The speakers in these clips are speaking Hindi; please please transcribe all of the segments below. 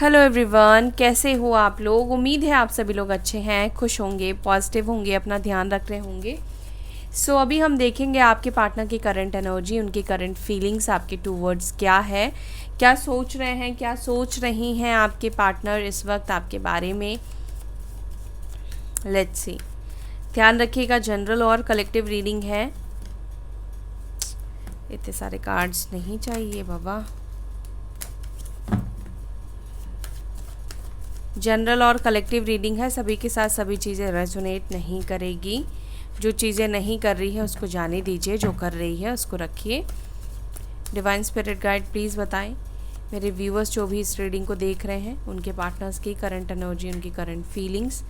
हेलो एवरीवन, कैसे हो आप लोग। उम्मीद है आप सभी लोग अच्छे हैं, खुश होंगे, पॉजिटिव होंगे, अपना ध्यान रख रहे होंगे। अभी हम देखेंगे आपके पार्टनर की करंट एनर्जी, उनकी करंट फीलिंग्स आपके टूवर्ड्स क्या है, क्या सोच रहे हैं, क्या सोच रही हैं आपके पार्टनर इस वक्त आपके बारे में। Let's see. ध्यान रखिएगा, जनरल और कलेक्टिव रीडिंग है। इतने सारे कार्ड्स नहीं चाहिए बाबा। जनरल और कलेक्टिव रीडिंग है, सभी के साथ सभी चीज़ें रेजोनेट नहीं करेगी। जो चीज़ें नहीं कर रही है उसको जाने दीजिए, जो कर रही है उसको रखिए। डिवाइन स्पिरिट गाइड प्लीज़ बताएं मेरे व्यूअर्स जो भी इस रीडिंग को देख रहे हैं, उनके पार्टनर्स की करंट एनर्जी, उनकी करंट फीलिंग्स,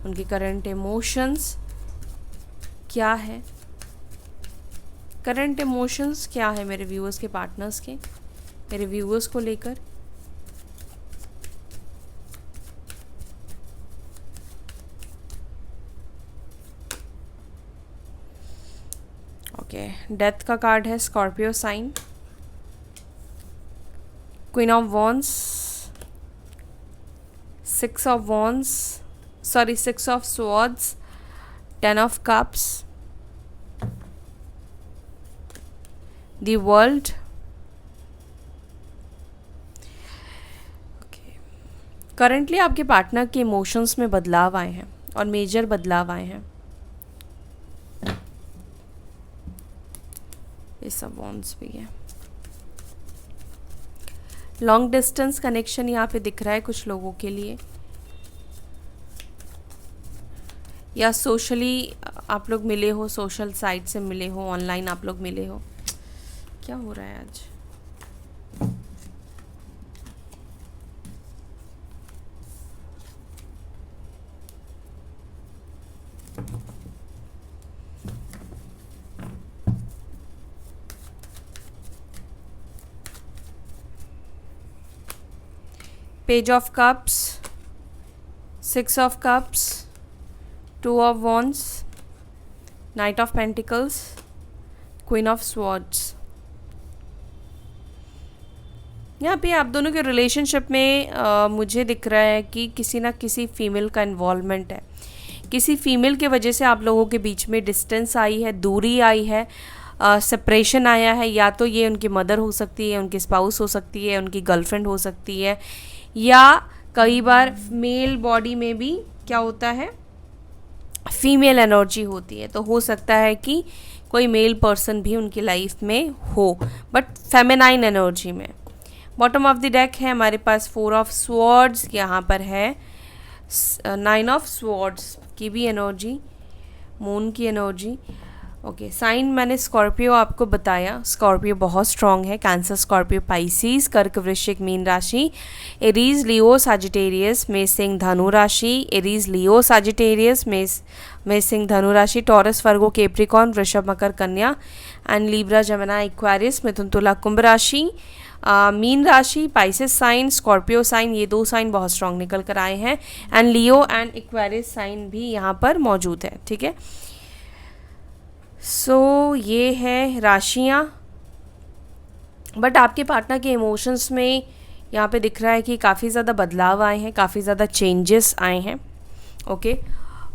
उनकी करंट इमोशंस क्या है। करंट इमोशंस क्या है मेरे व्यूअर्स के पार्टनर्स के, मेरे व्यूअर्स को लेकर। ओके, डेथ का कार्ड है, Scorpio sign, queen of wands, six of swords, 10 of cups, the world. Currently आपके पार्टनर के इमोशंस में बदलाव आए हैं और मेजर बदलाव आए हैं। ये सब वॉन्स भी है। लॉन्ग डिस्टेंस कनेक्शन यहाँ पे दिख रहा है कुछ लोगों के लिए, या सोशली आप लोग मिले हो, सोशल साइट से मिले हो, ऑनलाइन आप लोग मिले हो। क्या हो रहा है आज। Page of cups, 6 of cups, 2 of wands, night of pentacles, queen of swords. यहाँ पे आप दोनों के रिलेशनशिप में मुझे दिख रहा है कि किसी ना किसी फीमेल का इन्वॉल्वमेंट है। किसी फीमेल के वजह से आप लोगों के बीच में डिस्टेंस आई है, दूरी आई है, सेपरेशन आया है। या तो ये उनकी मदर हो सकती है, उनकी स्पाउस हो सकती है, उनकी गर्लफ्रेंड हो सकती है, या कई बार मेल बॉडी में भी क्या होता है, फीमेल एनर्जी होती है। तो हो सकता है कि कोई मेल पर्सन भी उनकी लाइफ में हो, बट फेमिनाइन एनर्जी में। बॉटम ऑफ द डेक है हमारे पास 4 ऑफ स्वॉर्ड्स, यहाँ पर है 9 ऑफ स्वॉर्ड्स की भी एनर्जी, मून की एनर्जी। ओके, साइन मैंने स्कॉर्पियो आपको बताया। स्कॉर्पियो बहुत स्ट्रांग है। कैंसर, स्कॉर्पियो, पाइसिस, कर्क, वृश्चिक, मीन राशि, एरीज, लियो, साजिटेरियस, मेष, सिंह, धनु राशि, एरीज, लियो, साजिटेरियस, मेष, सिंह, धनु राशि, टॉरस, वर्गो, कैप्रिकॉर्न, वृषभ, मकर, कन्या एंड लिब्रा, जमुना, एक्वेरियस, मिथुन, तुला, कुंभ राशि, मीन राशि, पाइसिस साइन, स्कॉर्पियो साइन, ये 2 साइन बहुत स्ट्रांग निकल कर आए हैं। And Leo and Aquarius sign भी यहाँ पर मौजूद है। ठीक है, ये है राशियाँ। बट आपके पार्टनर के इमोशंस में यहाँ पे दिख रहा है कि काफ़ी ज़्यादा बदलाव आए हैं, काफ़ी ज़्यादा चेंजेस आए हैं। ओके,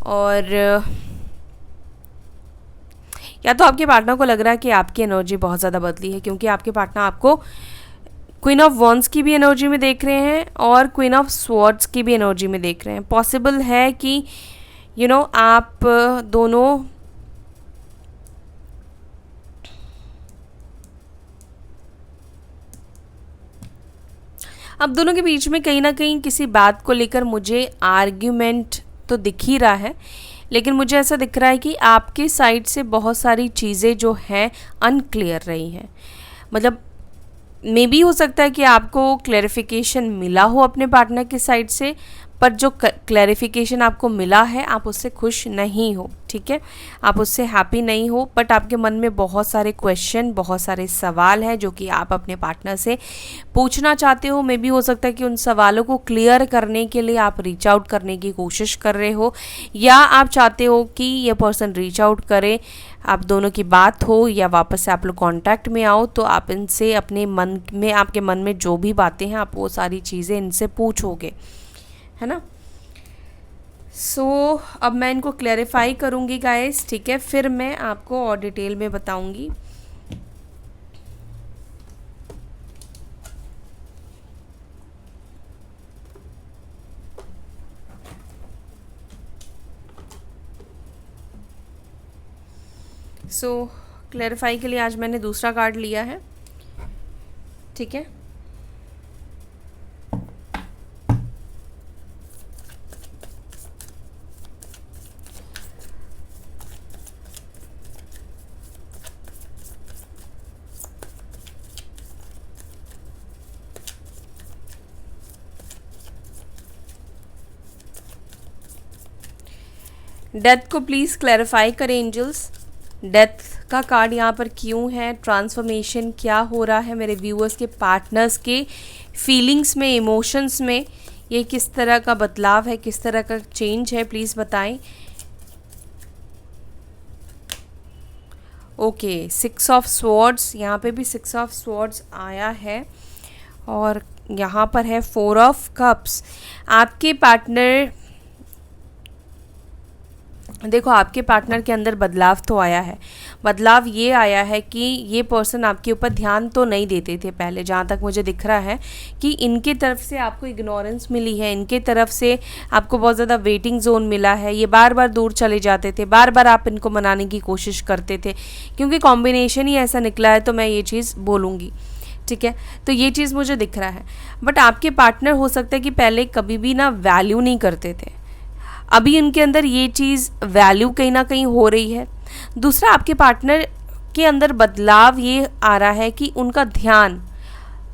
और या तो आपके पार्टनर को लग रहा है कि आपकी एनर्जी बहुत ज़्यादा बदली है, क्योंकि आपके पार्टनर आपको क्वीन ऑफ वॉन्स की भी एनर्जी में देख रहे हैं और क्वीन ऑफ स्वॉर्ड्स की भी एनर्जी में देख रहे हैं। पॉसिबल है कि आप दोनों अब दोनों के बीच में कहीं ना कहीं किसी बात को लेकर मुझे आर्ग्यूमेंट तो दिख ही रहा है, लेकिन मुझे ऐसा दिख रहा है कि आपके साइड से बहुत सारी चीज़ें जो हैं अनक्लियर रही हैं। मतलब मे बी हो सकता है कि आपको क्लैरिफिकेशन मिला हो अपने पार्टनर की साइड से, पर जो क्लैरिफिकेशन आपको मिला है आप उससे खुश नहीं हो, ठीक है, आप उससे हैप्पी नहीं हो, बट आपके मन में बहुत सारे क्वेश्चन, बहुत सारे सवाल हैं जो कि आप अपने पार्टनर से पूछना चाहते हो। मे बी हो सकता है कि उन सवालों को क्लियर करने के लिए आप रीच आउट करने की कोशिश कर रहे हो, या आप चाहते हो कि ये पर्सन रीच आउट करे, आप दोनों की बात हो, या वापस से आप लोग कांटेक्ट में आओ, तो आप इनसे अपने मन में, आपके मन में जो भी बातें हैं आप वो सारी चीज़ें इनसे पूछोगे, है ना। सो अब मैं इनको क्लैरिफाई करूँगी गाइस, ठीक है, फिर मैं आपको और डिटेल में बताऊँगी। सो क्लैरिफाई के लिए आज मैंने दूसरा कार्ड लिया है, ठीक है। डेथ को प्लीज़ क्लैरिफाई करें एंजल्स। डेथ का कार्ड यहाँ पर क्यों है, ट्रांसफॉर्मेशन क्या हो रहा है मेरे व्यूअर्स के, पार्टनर्स के फीलिंग्स में, इमोशंस में, ये किस तरह का बदलाव है, किस तरह का चेंज है, प्लीज़ बताएं। ओके, 6 ऑफ स्वॉर्ड्स, यहाँ पे भी 6 ऑफ स्वॉर्ड्स आया है, और यहाँ पर है 4 ऑफ कप्स। आपके पार्टनर, देखो आपके पार्टनर के अंदर बदलाव तो आया है। बदलाव ये आया है कि ये पर्सन आपके ऊपर ध्यान तो नहीं देते थे पहले, जहाँ तक मुझे दिख रहा है कि इनके तरफ से आपको इग्नोरेंस मिली है, इनके तरफ से आपको बहुत ज़्यादा वेटिंग जोन मिला है, ये बार बार दूर चले जाते थे, बार बार आप इनको मनाने की कोशिश करते थे, क्योंकि कॉम्बिनेशन ही ऐसा निकला है, तो मैं ये चीज़ बोलूँगी, ठीक है। तो ये चीज़ मुझे दिख रहा है, बट आपके पार्टनर हो सकता है कि पहले कभी भी ना वैल्यू नहीं करते थे, अभी उनके अंदर ये चीज़ वैल्यू कहीं ना कहीं हो रही है। दूसरा, आपके पार्टनर के अंदर बदलाव ये आ रहा है कि उनका ध्यान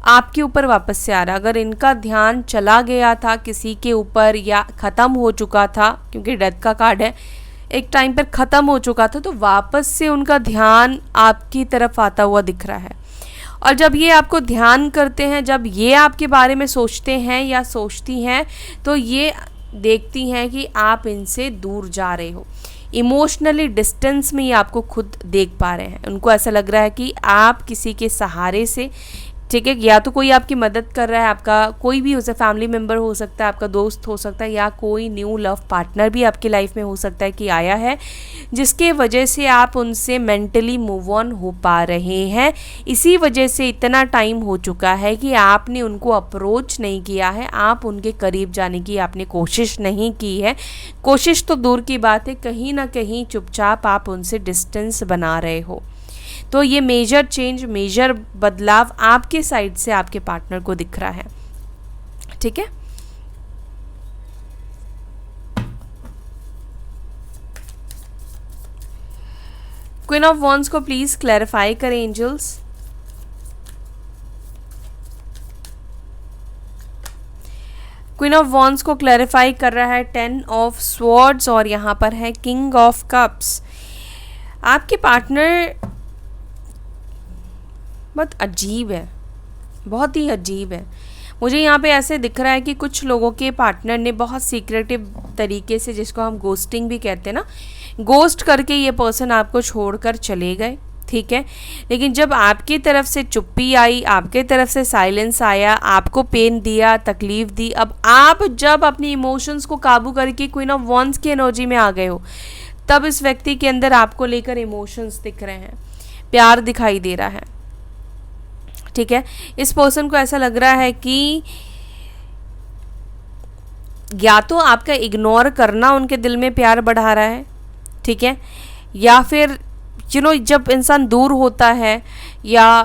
आपके ऊपर वापस से आ रहा है। अगर इनका ध्यान चला गया था किसी के ऊपर या ख़त्म हो चुका था, क्योंकि डेथ का कार्ड है, एक टाइम पर ख़त्म हो चुका था, तो वापस से उनका ध्यान आपकी तरफ आता हुआ दिख रहा है। और जब ये आपको ध्यान करते हैं, जब ये आपके बारे में सोचते हैं या सोचती हैं, तो ये देखती हैं कि आप इनसे दूर जा रहे हो, इमोशनली डिस्टेंस में ये आपको खुद देख पा रहे हैं। उनको ऐसा लग रहा है कि आप किसी के सहारे से, ठीक है, या तो कोई आपकी मदद कर रहा है, आपका कोई भी हो सकता है, फैमिली मेम्बर हो सकता है, आपका दोस्त हो सकता है, या कोई न्यू लव पार्टनर भी आपकी लाइफ में हो सकता है कि आया है, जिसके वजह से आप उनसे मेंटली मूव ऑन हो पा रहे हैं। इसी वजह से इतना टाइम हो चुका है कि आपने उनको अप्रोच नहीं किया है, आप उनके करीब जाने की आपने कोशिश नहीं की है। कोशिश तो दूर की बात है, कहीं ना कहीं चुपचाप आप उनसे डिस्टेंस बना रहे हो। तो ये मेजर चेंज, मेजर बदलाव आपके साइड से आपके पार्टनर को दिख रहा है, ठीक है। क्वीन ऑफ वॉन्ड्स को प्लीज क्लैरिफाई करें एंजल्स। क्वीन ऑफ वॉन्ड्स को क्लैरिफाई कर रहा है 10 ऑफ स्वॉर्ड्स, और यहाँ पर है किंग ऑफ कप्स। आपके पार्टनर बहुत अजीब है, बहुत ही अजीब है। मुझे यहाँ पे ऐसे दिख रहा है कि कुछ लोगों के पार्टनर ने बहुत सीक्रेटिव तरीके से, जिसको हम गोस्टिंग भी कहते हैं ना, गोस्ट करके ये पर्सन आपको छोड़कर चले गए, ठीक है। लेकिन जब आपकी तरफ से चुप्पी आई, आपके तरफ से साइलेंस आया, आपको पेन दिया, तकलीफ दी, अब आप जब अपनी इमोशंस को काबू करके क्वीन ऑफ वॉन्ड्स की एनर्जी में आ गए हो, तब इस व्यक्ति के अंदर आपको लेकर इमोशंस दिख रहे हैं, प्यार दिखाई दे रहा है, ठीक है। इस पर्सन को ऐसा लग रहा है कि या तो आपका इग्नोर करना उनके दिल में प्यार बढ़ा रहा है, ठीक है, या फिर जब इंसान दूर होता है या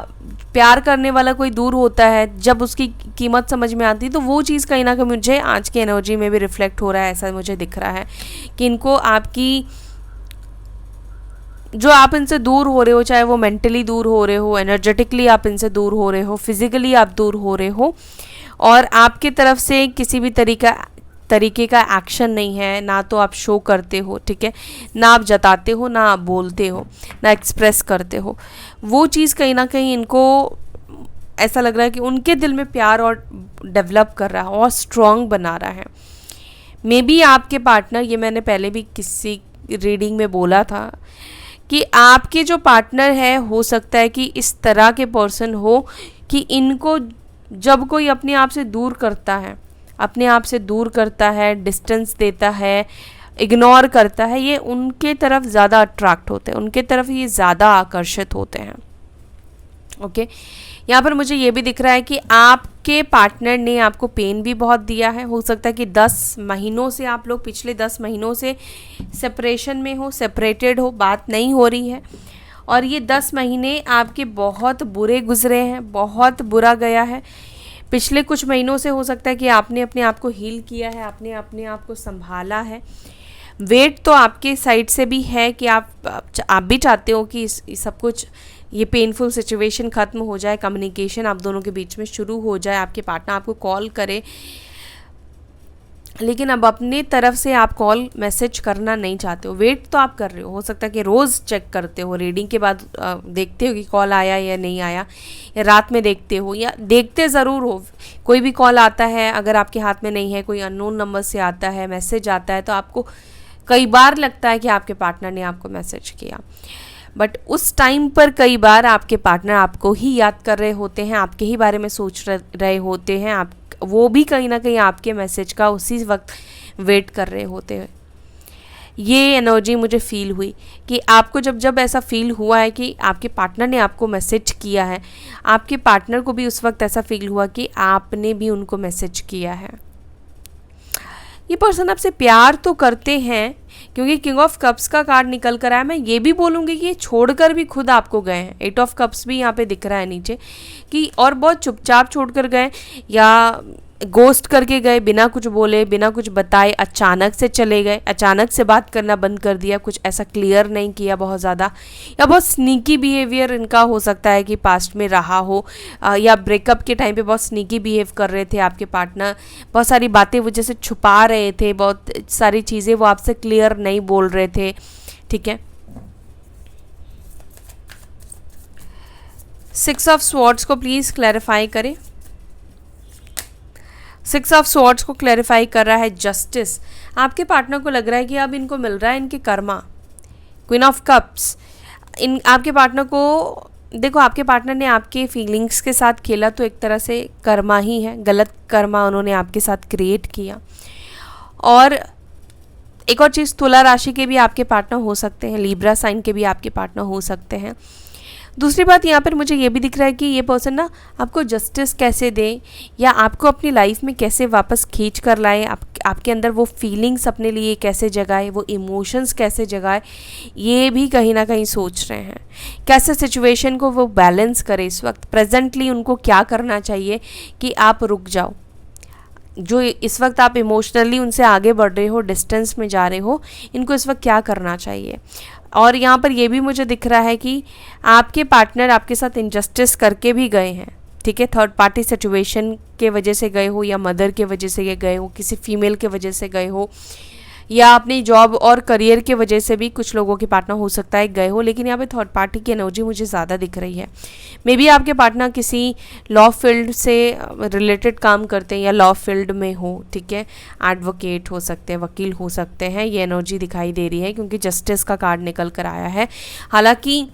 प्यार करने वाला कोई दूर होता है, जब उसकी कीमत समझ में आती है, तो वो चीज़ कहीं ना कहीं मुझे आज की एनर्जी में भी रिफ्लेक्ट हो रहा है। ऐसा मुझे दिख रहा है कि इनको आपकी, जो आप इनसे दूर हो रहे हो, चाहे वो मेंटली दूर हो रहे हो, एनर्जेटिकली आप इनसे दूर हो रहे हो, फिजिकली आप दूर हो रहे हो, और आपकी तरफ से किसी भी तरीका तरीके का एक्शन नहीं है, ना तो आप शो करते हो, ठीक है, ना आप जताते हो, ना आप बोलते हो, ना एक्सप्रेस करते हो। वो चीज़ कहीं ना कहीं इनको ऐसा लग रहा है कि उनके दिल में प्यार और डेवलप कर रहा है और स्ट्रॉन्ग बना रहा है। मे बी आपके पार्टनर, ये मैंने पहले भी किसी रीडिंग में बोला था कि आपके जो पार्टनर है हो सकता है कि इस तरह के पर्सन हो कि इनको जब कोई अपने आप से दूर करता है, अपने आप से दूर करता है, डिस्टेंस देता है, इग्नोर करता है, ये उनके तरफ ज़्यादा अट्रैक्ट होते हैं, उनके तरफ ये ज़्यादा आकर्षित होते हैं। ओके, यहाँ पर मुझे ये भी दिख रहा है कि आपके पार्टनर ने आपको पेन भी बहुत दिया है। हो सकता है कि 10 महीनों से आप लोग पिछले 10 महीनों से सेपरेशन में हो, सेपरेटेड हो, बात नहीं हो रही है, और ये 10 महीने आपके बहुत बुरे गुजरे हैं, बहुत बुरा गया है। पिछले कुछ महीनों से हो सकता है कि आपने अपने आप को हील किया है, आपने अपने आप को संभाला है। वेट तो आपके साइड से भी है कि आप भी चाहते हो कि इस सब कुछ, ये पेनफुल सिचुएशन ख़त्म हो जाए, कम्युनिकेशन आप दोनों के बीच में शुरू हो जाए, आपके पार्टनर आपको कॉल करे, लेकिन अब अपने तरफ से आप कॉल मैसेज करना नहीं चाहते हो। वेट तो आप कर रहे हो सकता है कि रोज़ चेक करते हो, रीडिंग के बाद देखते हो कि कॉल आया या नहीं आया, या रात में देखते हो, या देखते ज़रूर हो। कोई भी कॉल आता है, अगर आपके हाथ में नहीं है, कोई अननोन नंबर से आता है, मैसेज आता है, तो आपको कई बार लगता है कि आपके पार्टनर ने आपको मैसेज किया, बट उस टाइम पर कई बार आपके पार्टनर आपको ही याद कर रहे होते हैं, आपके ही बारे में सोच रहे होते हैं, आप वो भी कहीं ना कहीं आपके मैसेज का उसी वक्त वेट कर रहे होते हैं। ये एनर्जी मुझे फील हुई कि आपको जब ऐसा फील हुआ है कि आपके पार्टनर ने आपको मैसेज किया है, आपके पार्टनर को भी उस वक्त ऐसा फील हुआ कि आपने भी उनको मैसेज किया है। ये पर्सन आपसे प्यार तो करते हैं, क्योंकि किंग ऑफ कप्स का कार्ड निकल कर आया। मैं ये भी बोलूँगी कि ये छोड़कर भी खुद आपको गए हैं। 8 ऑफ कप्स भी यहाँ पे दिख रहा है नीचे, कि और बहुत चुपचाप छोड़कर गए, या गोस्ट करके गए, बिना कुछ बोले, बिना कुछ बताए, अचानक से चले गए, अचानक से बात करना बंद कर दिया, कुछ ऐसा क्लियर नहीं किया बहुत ज़्यादा, या बहुत स्नीकी बिहेवियर इनका हो सकता है कि पास्ट में रहा हो, या ब्रेकअप के टाइम पे बहुत स्नीकी बिहेव कर रहे थे आपके पार्टनर, बहुत सारी बातें वो जैसे छुपा रहे थे, बहुत सारी चीज़ें वो आपसे क्लियर नहीं बोल रहे थे, ठीक है। 6 ऑफ स्वॉर्ड्स को प्लीज़ क्लैरिफाई करें। 6 ऑफ स्वॉर्ड्स को क्लैरिफाई कर रहा है जस्टिस। आपके पार्टनर को लग रहा है कि अब इनको मिल रहा है इनके कर्मा। क्वीन ऑफ कप्स, इन आपके पार्टनर को देखो, आपके पार्टनर ने आपके फीलिंग्स के साथ खेला, तो एक तरह से कर्मा ही है, गलत कर्मा उन्होंने आपके साथ क्रिएट किया। और एक और चीज़, तुला राशि के भी आपके पार्टनर हो सकते हैं, लीब्रा साइन के भी आपके पार्टनर हो सकते हैं। दूसरी बात, यहाँ पर मुझे ये भी दिख रहा है कि ये पर्सन ना आपको जस्टिस कैसे दे, या आपको अपनी लाइफ में कैसे वापस खींच कर लाए, आपके अंदर वो फीलिंग्स अपने लिए कैसे जगाए, वो इमोशंस कैसे जगाए, ये भी कहीं ना कहीं सोच रहे हैं। कैसे सिचुएशन को वो बैलेंस करे इस वक्त, प्रेजेंटली उनको क्या करना चाहिए कि आप रुक जाओ। जो इस वक्त आप इमोशनली उनसे आगे बढ़ रहे हो, डिस्टेंस में जा रहे हो, इनको इस वक्त क्या करना चाहिए। और यहाँ पर ये भी मुझे दिख रहा है कि आपके पार्टनर आपके साथ इनजस्टिस करके भी गए हैं, ठीक है। थर्ड पार्टी सिचुएशन के वजह से गए हो, या मदर के वजह से ये गए हो, किसी फीमेल के वजह से गए हो, या अपनी जॉब और करियर के वजह से भी कुछ लोगों के पार्टनर हो सकता है गए हो। लेकिन यहाँ पे थर्ड पार्टी की एनर्जी मुझे ज़्यादा दिख रही है। मे बी आपके पार्टनर किसी लॉ फील्ड से रिलेटेड काम करते हैं, या लॉ फील्ड में हो, ठीक है। एडवोकेट हो सकते हैं, वकील हो सकते हैं, ये एनर्जी दिखाई दे रही है, क्योंकि जस्टिस का कार्ड निकल कर आया है। हालांकि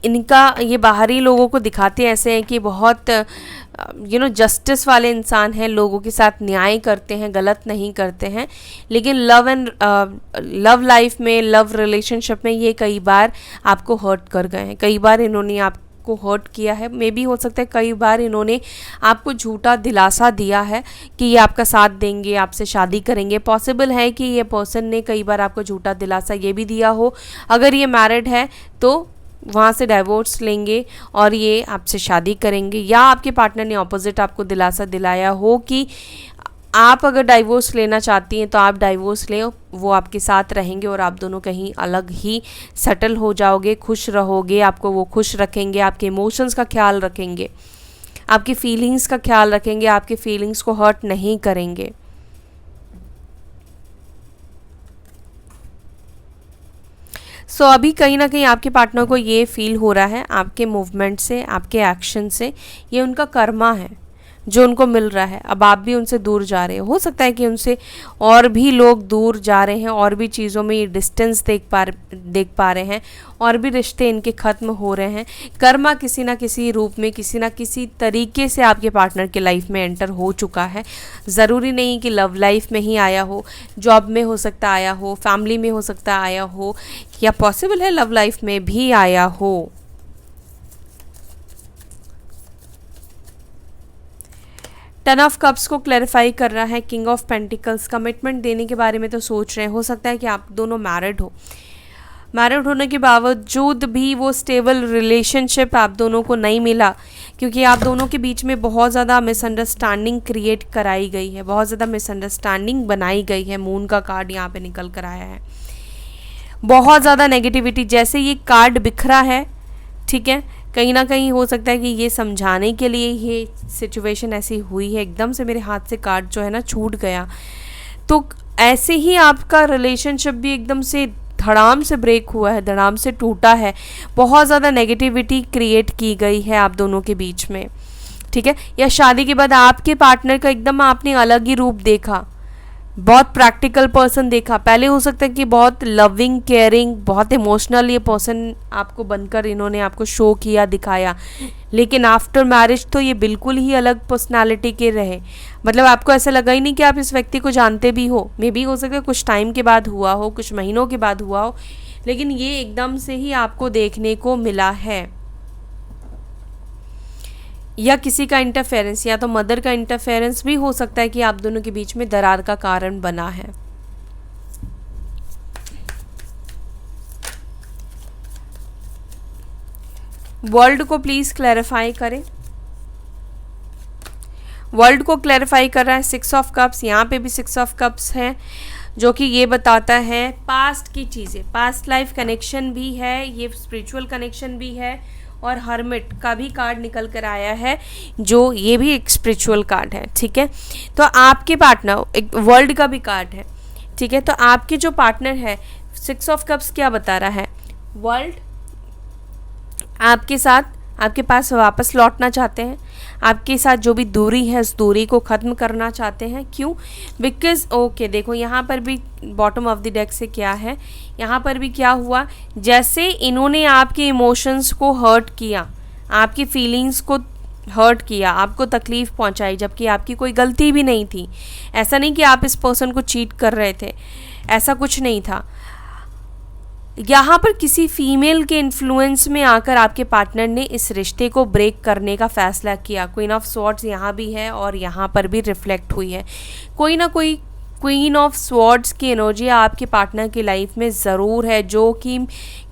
इनका ये बाहरी लोगों को दिखाते ऐसे हैं कि बहुत जस्टिस वाले इंसान हैं, लोगों के साथ न्याय करते हैं, गलत नहीं करते हैं, लेकिन लव लाइफ में, लव रिलेशनशिप में ये कई बार आपको हर्ट कर गए हैं, कई बार इन्होंने आपको हर्ट किया है। मे बी हो सकता है कई बार इन्होंने आपको झूठा दिलासा दिया है कि ये आपका साथ देंगे, आपसे शादी करेंगे। पॉसिबल है कि ये पर्सन ने कई बार आपको झूठा दिलासा ये भी दिया हो, अगर ये मैरिड है तो वहाँ से डाइवोर्स लेंगे और ये आपसे शादी करेंगे, या आपके पार्टनर ने ऑपोजिट आपको दिलासा दिलाया हो कि आप अगर डाइवोर्स लेना चाहती हैं तो आप डाइवोर्स लें, वो आपके साथ रहेंगे और आप दोनों कहीं अलग ही सेटल हो जाओगे, खुश रहोगे, आपको वो खुश रखेंगे, आपके इमोशंस का ख्याल रखेंगे, आपकी फीलिंग्स का ख्याल रखेंगे, आपके फीलिंग्स को हर्ट नहीं करेंगे। सो अभी कहीं ना कहीं आपके पार्टनर को ये फील हो रहा है आपके मूवमेंट से, आपके एक्शन से, ये उनका कर्मा है जो उनको मिल रहा है। अब आप भी उनसे दूर जा रहे हो सकता है कि उनसे और भी लोग दूर जा रहे हैं, और भी चीज़ों में ये डिस्टेंस देख पा रहे हैं, और भी रिश्ते इनके ख़त्म हो रहे हैं। कर्मा किसी ना किसी रूप में, किसी ना किसी तरीके से आपके पार्टनर के लाइफ में एंटर हो चुका है। ज़रूरी नहीं कि लव लाइफ में ही आया हो, जॉब में हो सकता आया हो, फैमिली में हो सकता आया हो, या पॉसिबल है लव लाइफ में भी आया हो। टेन ऑफ कप्स को क्लैरिफाई कर रहा है। किंग ऑफ पेंटिकल्स कमिटमेंट देने के बारे में तो सोच रहे हैं। हो सकता है कि आप दोनों मैरिड हो, मैरिड होने के बावजूद भी वो स्टेबल रिलेशनशिप आप दोनों को नहीं मिला, क्योंकि आप दोनों के बीच में बहुत ज़्यादा मिसअंडरस्टैंडिंग क्रिएट कराई गई है, बहुत ज़्यादा मिसअंडरस्टैंडिंग बनाई गई है। मून का कार्ड यहाँ पे निकल कर आया है। बहुत ज़्यादा नेगेटिविटी, जैसे ये कार्ड बिखरा है, ठीक है, कहीं ना कहीं हो सकता है कि ये समझाने के लिए ये सिचुएशन ऐसी हुई है। एकदम से मेरे हाथ से कार्ड जो है ना छूट गया। तो ऐसे ही आपका रिलेशनशिप भी एकदम से धड़ाम से ब्रेक हुआ है, धड़ाम से टूटा है। बहुत ज़्यादा नेगेटिविटी क्रिएट की गई है आप दोनों के बीच में, ठीक है। या शादी के बाद आपके पार्टनर का एकदम आपने अलग ही रूप देखा, बहुत प्रैक्टिकल पर्सन देखा। पहले हो सकता है कि बहुत लविंग, केयरिंग, बहुत इमोशनल ये पर्सन आपको बनकर इन्होंने आपको शो किया, दिखाया, लेकिन आफ्टर मैरिज तो ये बिल्कुल ही अलग पर्सनालिटी के रहे। मतलब आपको ऐसा लगा ही नहीं कि आप इस व्यक्ति को जानते भी हो। मे बी हो सकता है कुछ टाइम के बाद हुआ हो, कुछ महीनों के बाद हुआ हो, लेकिन ये एकदम से ही आपको देखने को मिला है। या किसी का इंटरफेरेंस, या तो मदर का इंटरफेरेंस भी हो सकता है कि आप दोनों के बीच में दरार का कारण बना है। वर्ल्ड को प्लीज क्लैरिफाई करें। वर्ल्ड को क्लैरिफाई कर रहा है सिक्स ऑफ कप्स। यहाँ पे भी सिक्स ऑफ कप्स है, जो कि ये बताता है पास्ट की चीज़ें, पास्ट लाइफ कनेक्शन भी है, ये स्पिरिचुअल कनेक्शन भी है, और हर्मिट का भी कार्ड निकल कर आया है, जो ये भी एक स्पिरिचुअल कार्ड है, ठीक है। तो आपके पार्टनर, एक वर्ल्ड का भी कार्ड है, ठीक है। तो आपके जो पार्टनर है, सिक्स ऑफ कप्स क्या बता रहा है, वर्ल्ड आपके साथ, आपके पास वापस लौटना चाहते हैं, आपके साथ जो भी दूरी है उस दूरी को ख़त्म करना चाहते हैं। क्यों? बिकॉज ओके देखो यहाँ पर भी बॉटम ऑफ द डेक से क्या है, यहाँ पर भी क्या हुआ, जैसे इन्होंने आपके इमोशंस को हर्ट किया, आपकी फीलिंग्स को हर्ट किया, आपको तकलीफ़ पहुंचाई, जबकि आपकी कोई गलती भी नहीं थी। ऐसा नहीं कि आप इस पर्सन को चीट कर रहे थे, ऐसा कुछ नहीं था। यहाँ पर किसी फीमेल के इन्फ्लुएंस में आकर आपके पार्टनर ने इस रिश्ते को ब्रेक करने का फैसला किया। क्वीन ऑफ स्वॉर्ड्स यहाँ भी है और यहाँ पर भी रिफ्लेक्ट हुई है। कोई ना कोई क्वीन ऑफ स्वॉर्ड्स की एनर्जी आपके पार्टनर की लाइफ में ज़रूर है, जो कि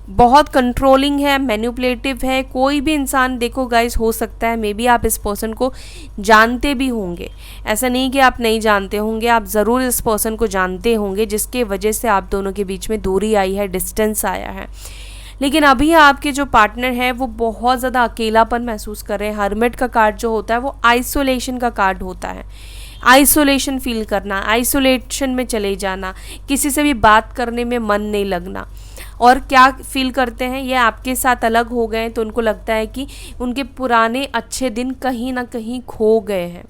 बहुत कंट्रोलिंग है, मैनिपुलेटिव है। कोई भी इंसान, देखो गाइस, हो सकता है मे बी आप इस पर्सन को जानते भी होंगे, ऐसा नहीं कि आप नहीं जानते होंगे, आप ज़रूर इस पर्सन को जानते होंगे, जिसके वजह से आप दोनों के बीच में दूरी आई है, डिस्टेंस आया है। लेकिन अभी आपके जो पार्टनर है वो बहुत ज़्यादा अकेलापन महसूस कर रहे हैं। हर्मिट का कार्ड जो होता है वो आइसोलेशन का कार्ड होता है। आइसोलेशन फील करना, आइसोलेशन में चले जाना, किसी से भी बात करने में मन नहीं लगना। और क्या फील करते हैं, ये आपके साथ अलग हो गए तो उनको लगता है कि उनके पुराने अच्छे दिन कहीं ना कहीं खो गए हैं।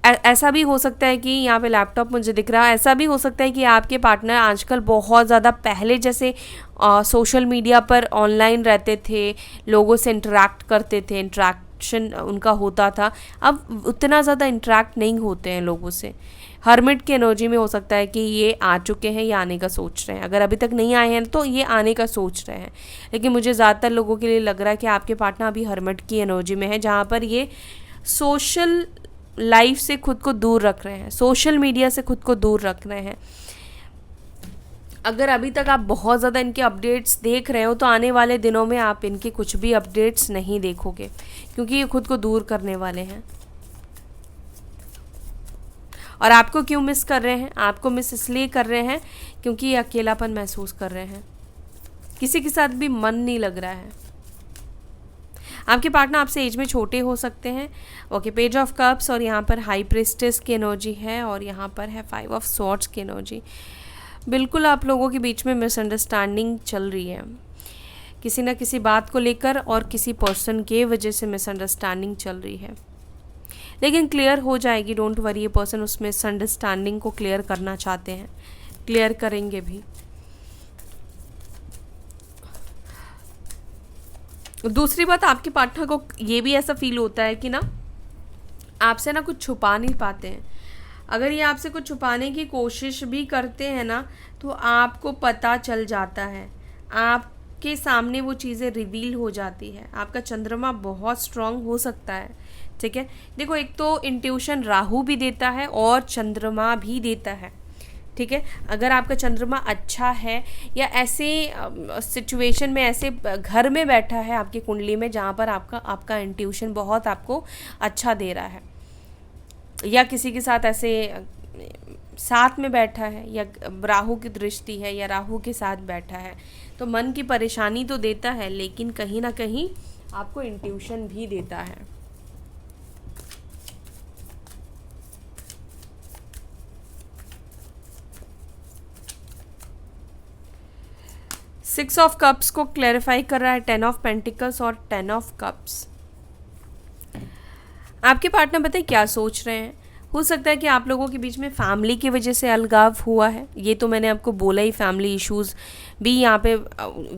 ऐसा भी हो सकता है कि यहाँ पे लैपटॉप मुझे दिख रहा है, ऐसा भी हो सकता है कि आपके पार्टनर आजकल बहुत ज़्यादा, पहले जैसे सोशल मीडिया पर ऑनलाइन रहते थे, लोगों से इंटरेक्ट करते थे, इंटरेक्शन उनका होता था, अब उतना ज़्यादा इंटरेक्ट नहीं होते हैं लोगों से। हर्मिट की एनर्जी में हो सकता है कि ये आ चुके हैं, ये आने का सोच रहे हैं। अगर अभी तक नहीं आए हैं तो ये आने का सोच रहे हैं, लेकिन मुझे ज़्यादातर लोगों के लिए लग रहा है कि आपके पार्टनर अभी हर्मिट की एनर्जी में है, जहाँ पर ये सोशल लाइफ से खुद को दूर रख रहे हैं, सोशल मीडिया से खुद को दूर रख रहे हैं। अगर अभी तक आप बहुत ज़्यादा इनके अपडेट्स देख रहे हो तो आने वाले दिनों में आप इनके कुछ भी अपडेट्स नहीं देखोगे, क्योंकि ये खुद को दूर करने वाले हैं। और आपको क्यों मिस कर रहे हैं? आपको मिस इसलिए कर रहे हैं क्योंकि ये अकेलापन महसूस कर रहे हैं, किसी के साथ भी मन नहीं लग रहा है। आपके पार्टनर आपसे एज में छोटे हो सकते हैं। ओके, पेज ऑफ कप्स, और यहाँ पर हाई प्रिस्टेस की एनर्जी है, और यहाँ पर है फाइव ऑफ स्वॉर्ड्स की एनर्जी। बिल्कुल आप लोगों के बीच में मिसअंडरस्टैंडिंग चल रही है, किसी ना किसी बात को लेकर और किसी पर्सन के वजह से मिसअंडरस्टैंडिंग चल रही है, लेकिन क्लियर हो जाएगी, डोंट वरी। ये पर्सन उस मिसअंडरस्टैंडिंग को क्लियर करना चाहते हैं, क्लियर करेंगे भी। दूसरी बात, आपके पार्टनर को ये भी ऐसा फील होता है कि ना आपसे ना कुछ छुपा नहीं पाते हैं। अगर ये आपसे कुछ छुपाने की कोशिश भी करते हैं ना, तो आपको पता चल जाता है, आपके सामने वो चीज़ें रिवील हो जाती है। आपका चंद्रमा बहुत स्ट्रांग हो सकता है, ठीक है। देखो, एक तो इंट्यूशन राहु भी देता है और चंद्रमा भी देता है, ठीक है। अगर आपका चंद्रमा अच्छा है या ऐसे सिचुएशन में, ऐसे घर में बैठा है आपकी कुंडली में जहाँ पर आपका इंट्यूशन बहुत आपको अच्छा दे रहा है, या किसी के साथ ऐसे साथ में बैठा है, या राहु की दृष्टि है, या राहु के साथ बैठा है, तो मन की परेशानी तो देता है, लेकिन कहीं ना कहीं आपको इंट्यूशन भी देता है। सिक्स ऑफ कप्स को क्लैरिफाई कर रहा है 10 ऑफ पेंटिकल्स और 10 ऑफ कप्स। आपके पार्टनर बताइए क्या सोच रहे हैं। हो सकता है कि आप लोगों के बीच में फैमिली की वजह से अलगाव हुआ है, ये तो मैंने आपको बोला ही, फैमिली इश्यूज भी यहाँ पे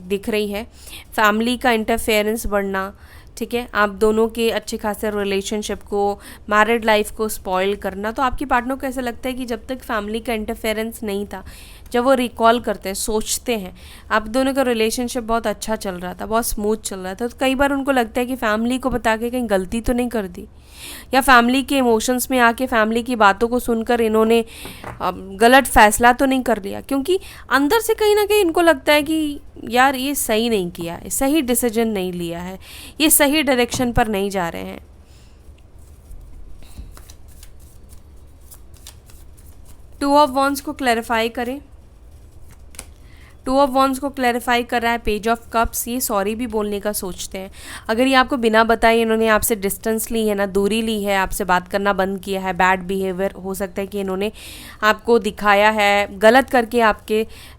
दिख रही है, फैमिली का इंटरफेरेंस बढ़ना, ठीक है। आप दोनों के अच्छे खासे रिलेशनशिप को, मैरिड लाइफ को स्पॉइल करना। तो आपके पार्टनर को ऐसा लगता है कि जब तक फैमिली का इंटरफेरेंस नहीं था, जब वो रिकॉल करते हैं, सोचते हैं आप दोनों का रिलेशनशिप बहुत अच्छा चल रहा था, बहुत स्मूथ चल रहा था, तो कई बार उनको लगता है कि फैमिली को बता के कहीं गलती तो नहीं कर दी, या फैमिली के इमोशंस में आके फैमिली की बातों को सुनकर इन्होंने गलत फैसला तो नहीं कर लिया, क्योंकि अंदर से कहीं ना कहीं इनको लगता है कि यार ये सही नहीं किया है, सही डिसीजन नहीं लिया है, ये सही डायरेक्शन पर नहीं जा रहे हैं। टू ऑफ वॉन्ड्स को क्लैरिफाई करें। टू ऑफ वॉन्ड्स को क्लैरिफाई कर रहा है पेज ऑफ कप्स। ये सॉरी भी बोलने का सोचते हैं। अगर ये आपको बिना बताए इन्होंने आपसे डिस्टेंस ली है ना, दूरी ली है, आपसे बात करना बंद किया है, बैड बिहेवियर हो सकता है कि इन्होंने आपको दिखाया है, गलत करके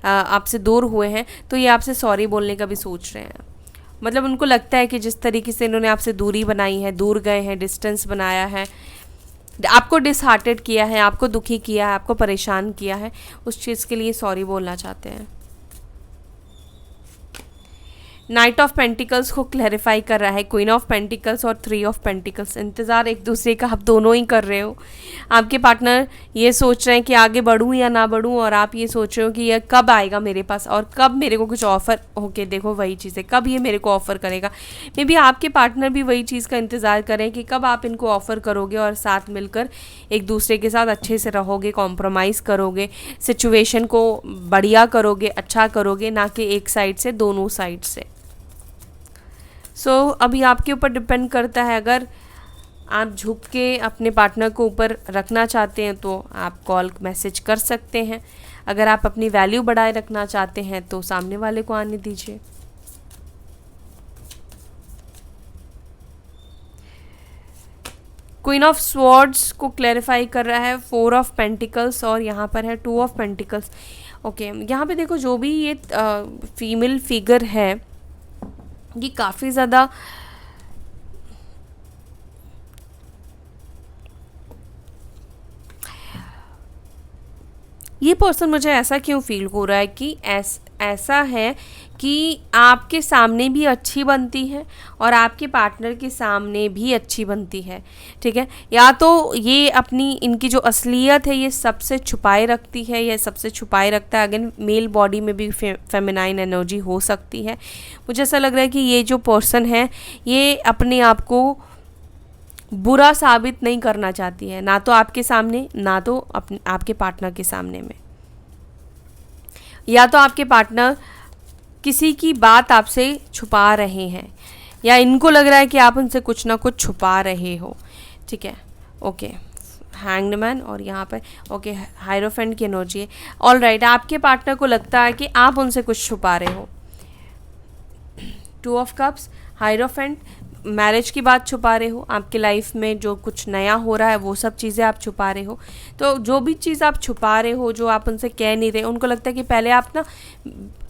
आपसे दूर हुए हैं, तो ये आपसे सॉरी बोलने का भी सोच रहे हैं। मतलब उनको लगता है कि जिस तरीके से इन्होंने आपसे दूरी बनाई है, दूर गए हैं, डिस्टेंस बनाया है, आपको डिसहार्टेड किया है, आपको दुखी किया है, आपको परेशान किया है, उस चीज़ के लिए सॉरी बोलना चाहते हैं। नाइट ऑफ पेंटिकल्स को क्लैरिफाई कर रहा है क्वीन ऑफ पेंटिकल्स और 3 ऑफ पेंटिकल्स। इंतज़ार एक दूसरे का आप दोनों ही कर रहे हो। आपके पार्टनर ये सोच रहे हैं कि आगे बढ़ूं या ना बढ़ूं, और आप ये सोच रहे हो कि ये कब आएगा मेरे पास और कब मेरे को कुछ ऑफ़र होके, देखो वही चीज़ है, कब ये मेरे को ऑफ़र करेगा। मे बी आपके पार्टनर भी वही चीज़ का इंतज़ार करें कि कब आप इनको ऑफ़र करोगे और साथ मिलकर एक दूसरे के साथ अच्छे से रहोगे, कॉम्प्रोमाइज़ करोगे, सिचुएशन को बढ़िया करोगे, अच्छा करोगे, ना कि एक साइड से, दोनों साइड से। अभी आपके ऊपर डिपेंड करता है। अगर आप झुक के अपने पार्टनर को ऊपर रखना चाहते हैं तो आप कॉल मैसेज कर सकते हैं। अगर आप अपनी वैल्यू बढ़ाए रखना चाहते हैं तो सामने वाले को आने दीजिए। क्वीन ऑफ स्वॉर्ड्स को क्लैरिफाई कर रहा है 4 ऑफ पेंटिकल्स और यहाँ पर है 2 ऑफ पेंटिकल्स। ओके, यहाँ पे देखो जो भी ये फीमेल फिगर है ये काफ़ी ज़्यादा ये पर्सन, मुझे ऐसा क्यों फील हो रहा है कि ऐसा है कि आपके सामने भी अच्छी बनती है और आपके पार्टनर के सामने भी अच्छी बनती है, ठीक है। या तो ये अपनी, इनकी जो असलियत है ये सबसे छुपाए रखती है, या सबसे छुपाए रखता है। अगेन मेल बॉडी में भी फेमिनाइन एनर्जी हो सकती है। मुझे ऐसा लग रहा है कि ये जो पर्सन है ये अपने आप को बुरा साबित नहीं करना चाहती है, ना तो आपके सामने, ना तो आपके पार्टनर के सामने में। या तो आपके पार्टनर किसी की बात आपसे छुपा रहे हैं, या इनको लग रहा है कि आप उनसे कुछ ना कुछ छुपा रहे हो, ठीक है। ओके, हैंग्ड मैन और यहाँ पर ओके हायरोफेंट की एनर्जी है। ऑल राइट, आपके पार्टनर को लगता है कि आप उनसे कुछ छुपा रहे हो। 2 ऑफ कप्स, हायरोफेंट, मैरिज की बात छुपा रहे हो, आपके लाइफ में जो कुछ नया हो रहा है वो सब चीज़ें आप छुपा रहे हो। तो जो भी चीज़ आप छुपा रहे हो, जो आप उनसे कह नहीं रहे, उनको लगता है कि पहले आप ना,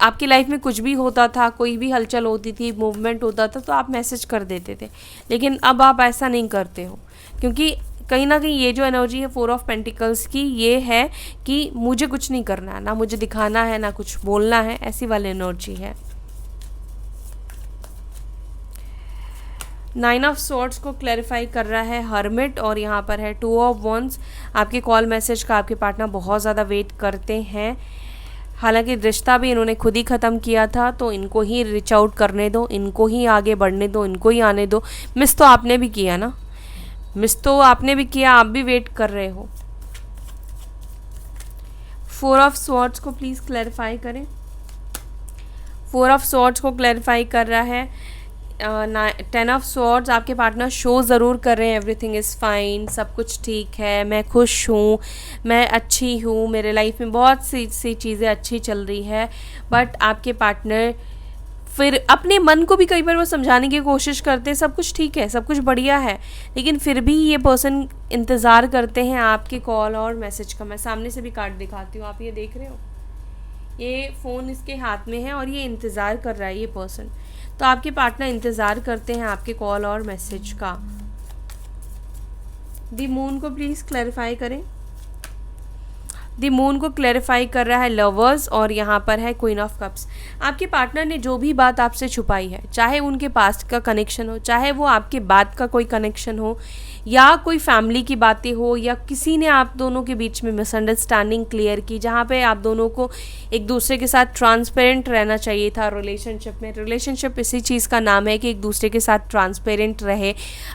आपकी लाइफ में कुछ भी होता था, कोई भी हलचल होती थी, मूवमेंट होता था, तो आप मैसेज कर देते थे, लेकिन अब आप ऐसा नहीं करते हो, क्योंकि कहीं ना कहीं ये जो एनर्जी है 4 ऑफ पेंटिकल्स की, ये है कि मुझे कुछ नहीं करना है, ना मुझे दिखाना है, ना कुछ बोलना है, ऐसी वाली एनर्जी है। 9 ऑफ स्वॉर्ड्स को क्लैरिफाई कर रहा है हर्मिट, और यहाँ पर है 2 ऑफ वॉन्ड्स। आपके कॉल मैसेज का आपके पार्टनर बहुत ज़्यादा वेट करते हैं, हालांकि रिश्ता भी इन्होंने खुद ही ख़त्म किया था, तो इनको ही रीच आउट करने दो, इनको ही आगे बढ़ने दो, इनको ही आने दो। मिस तो आपने भी किया ना, मिस तो आपने भी किया, आप भी वेट कर रहे हो। 4 ऑफ स्वॉर्ड्स को प्लीज़ क्लैरिफाई करें। 4 ऑफ स्वॉर्ड्स को क्लैरिफाई कर रहा है 10 ऑफ स्वॉर्ड्स। आपके पार्टनर शो ज़रूर कर रहे हैं एवरीथिंग इज़ फाइन, सब कुछ ठीक है, मैं खुश हूँ, मैं अच्छी हूँ, मेरे लाइफ में बहुत सी चीज़ें अच्छी चल रही है, बट आपके पार्टनर फिर अपने मन को भी कई बार वो समझाने की कोशिश करते हैं सब कुछ ठीक है, सब कुछ बढ़िया है, लेकिन फिर भी ये पर्सन इंतज़ार करते हैं आपके कॉल और मैसेज का। मैं सामने से भी कार्ड दिखाती हूँ, आप ये देख रहे हो, ये फ़ोन इसके हाथ में है और ये इंतज़ार कर रहा है ये पर्सन। तो आपके पार्टनर इंतज़ार करते हैं आपके कॉल और मैसेज का। द मून को प्लीज़ क्लैरिफाई करें। द मून को क्लैरिफाई कर रहा है लवर्स, और यहाँ पर है क्वीन ऑफ कप्स। आपके पार्टनर ने जो भी बात आपसे छुपाई है, चाहे उनके पास्ट का कनेक्शन हो, चाहे वो आपके बाद का कोई कनेक्शन हो, या कोई फैमिली की बातें हो, या किसी ने आप दोनों के बीच में मिसअंडरस्टैंडिंग क्लियर की, जहाँ पे आप दोनों को एक दूसरे के साथ ट्रांसपेरेंट रहना चाहिए था रिलेशनशिप में। रिलेशनशिप इसी चीज़ का नाम है कि एक दूसरे के साथ ट्रांसपेरेंट रहे।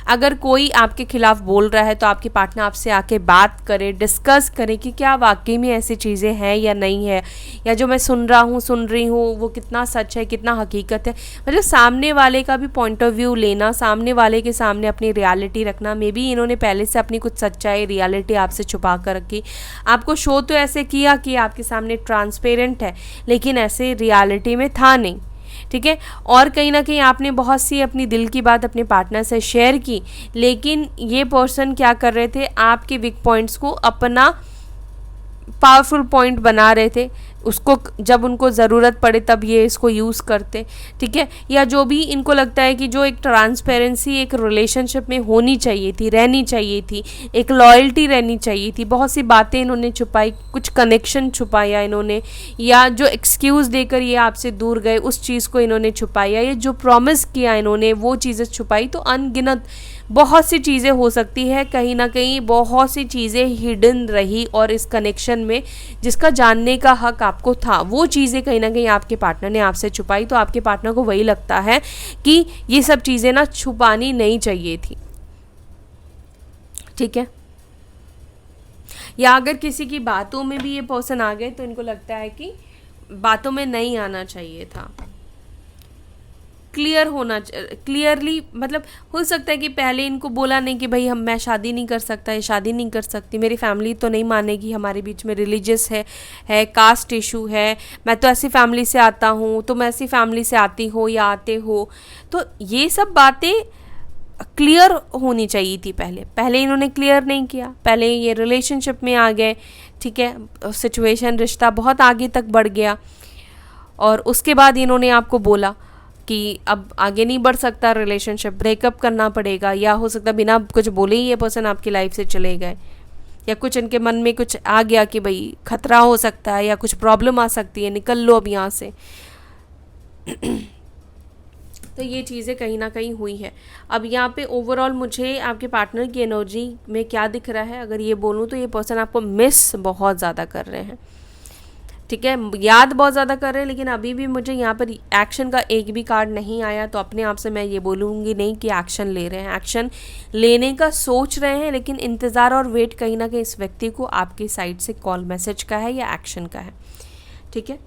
अगर कोई आपके खिलाफ बोल रहा है तो आपके पार्टनर आपसे आके बात करे, डिस्कस करे कि क्या वाकई में ऐसी चीज़ें हैं या नहीं है, या जो मैं सुन रहा हूँ, सुन रही हूँ, वो कितना सच है, कितना हकीकत है। मतलब सामने वाले का भी पॉइंट ऑफ व्यू लेना, सामने वाले के सामने अपनी रियलिटी रखना। मे बी इन्होंने पहले से अपनी कुछ सच्चाई, रियलिटी आपसे छुपा कर रखी, आपको शो तो ऐसे किया कि आपके सामने ट्रांसपेरेंट है, लेकिन ऐसे रियलिटी में था नहीं, ठीक है। और कहीं ना कहीं आपने बहुत सी अपनी दिल की बात अपने पार्टनर से शेयर की, लेकिन ये पर्सन क्या कर रहे थे, आपके वीक पॉइंट्स को अपना पावरफुल पॉइंट बना रहे थे, उसको जब उनको ज़रूरत पड़े तब ये इसको यूज़ करते, ठीक है। या जो भी इनको लगता है कि जो एक ट्रांसपेरेंसी एक रिलेशनशिप में होनी चाहिए थी, रहनी चाहिए थी, एक लॉयल्टी रहनी चाहिए थी, बहुत सी बातें इन्होंने छुपाई, कुछ कनेक्शन छुपाया इन्होंने, या जो एक्सक्यूज़ देकर ये आपसे दूर गए उस चीज़ को इन्होंने छुपाया, या जो प्रॉमिस किया इन्होंने वो चीज़ें छुपाई। तो अनगिनत बहुत सी चीज़ें हो सकती है, कहीं ना कहीं बहुत सी चीज़ें हिडन रही, और इस कनेक्शन में जिसका जानने का हक आपको था, वो चीज़ें कहीं ना कहीं आपके पार्टनर ने आपसे छुपाई। तो आपके पार्टनर को वही लगता है कि ये सब चीज़ें ना छुपानी नहीं चाहिए थी, ठीक है। या अगर किसी की बातों में भी ये पर्सन आ गए तो इनको लगता है कि बातों में नहीं आना चाहिए था, क्लियर होना, क्लियरली, मतलब हो सकता है कि पहले इनको बोला नहीं कि भाई मैं शादी नहीं कर सकता, ये शादी नहीं कर सकती, मेरी फैमिली तो नहीं मानेगी, हमारे बीच में रिलीजियस है कास्ट इशू है, मैं तो ऐसी फैमिली से आता हूँ, तुम ऐसी फैमिली से आती हो या आते हो। तो ये सब बातें क्लियर होनी चाहिए थी पहले इन्होंने क्लियर नहीं किया, पहले ये रिलेशनशिप में आ गए, ठीक है, सिचुएशन, रिश्ता बहुत आगे तक बढ़ गया, और उसके बाद इन्होंने आपको बोला कि अब आगे नहीं बढ़ सकता रिलेशनशिप, ब्रेकअप करना पड़ेगा, या हो सकता बिना कुछ बोले ही ये पर्सन आपकी लाइफ से चले गए, या कुछ इनके मन में कुछ आ गया कि भाई खतरा हो सकता है या कुछ प्रॉब्लम आ सकती है, निकल लो अब यहाँ से। तो ये चीज़ें कहीं ना कहीं हुई है। अब यहाँ पे ओवरऑल मुझे आपके पार्टनर की एनर्जी में क्या दिख रहा है, अगर ये बोलूँ तो ये पर्सन आपको मिस बहुत ज़्यादा कर रहे हैं, ठीक है, याद बहुत ज़्यादा कर रहे हैं, लेकिन अभी भी मुझे यहाँ पर एक्शन का एक भी कार्ड नहीं आया। तो अपने आप से मैं ये बोलूँगी नहीं कि एक्शन ले रहे हैं, एक्शन लेने का सोच रहे हैं, लेकिन इंतज़ार और वेट कहीं ना कहीं इस व्यक्ति को आपकी साइड से कॉल मैसेज का है या एक्शन का है, ठीक है।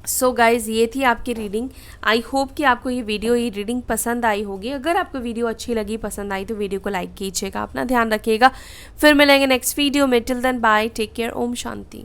सो गाइज़, ये थी आपकी रीडिंग। आई होप कि आपको ये रीडिंग पसंद आई होगी। अगर आपको वीडियो अच्छी लगी, पसंद आई, तो वीडियो को लाइक कीजिएगा, अपना ध्यान रखिएगा। फिर मिलेंगे नेक्स्ट वीडियो में। Till then bye, take care, ओम शांति।